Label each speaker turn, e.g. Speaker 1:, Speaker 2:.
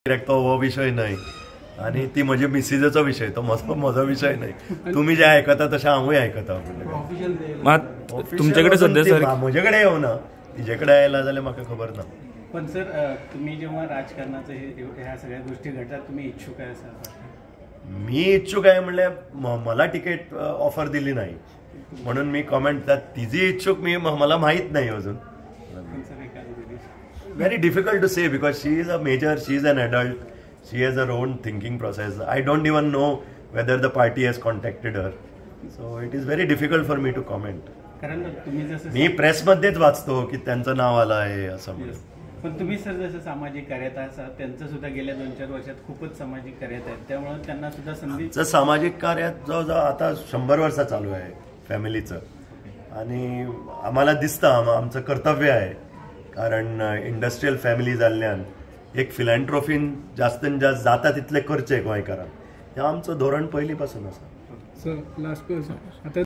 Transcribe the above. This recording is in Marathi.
Speaker 1: तो हो विषय नाही आणि ती म्हणजे मिसिजेचो विषय तो म्हजो विषय नाही. तुम्ही जे आयकता तशें हांवूय आयकता.
Speaker 2: तुमच्याकडे सध्या सर
Speaker 1: म्हजे कडेन येवना, तिजे कडेन आयला जाल्यार म्हाका खबर ना.
Speaker 3: पण सर तुम्ही जेव्हा राजकारणाचं ह्या सगळ्या गोष्टी घडतात तुम्ही इच्छुक आहे सर?
Speaker 1: मी इच्छुक आहे म्हणल्यार मला तिकीट ऑफर दिली नाही म्हणून मी कॉमेंट तिची इच्छुक मी मला माहीत नाही अजून. Very difficult to say because she is a major, she is an adult, she has her own thinking process. I don't even know whether the party has contacted her. So it is very difficult for me to comment.
Speaker 3: कारण तुम्ही जसं
Speaker 1: मी प्रेस मध्येच वाचतो की त्यांचं नाव आलं आहे असं म्हणून.
Speaker 3: पण तुम्ही सर जसं सामाजिक कार्यात आहात त्यांचं सुद्धा गेल्या 2-4 वर्षात खूपच सामाजिक कार्यात आहेत त्यामुळे त्यांना सुद्धा संधी
Speaker 1: सामाजिक कार्यात जवळजवळ आता 100 वर्ष चालू आहे फॅमिलीचं आणि आम्हाला दिसतं आमचं कर्तव्य आहे कारण इंडस्ट्रियल फॅमिली जाल्ल्यान एक फिलॅन्थ्रोफीन जास्तीत जास्त जाता तितले करचे गोंयकारांक हें आमचं धोरण पयलीं पासून आसा.
Speaker 4: Sir last question.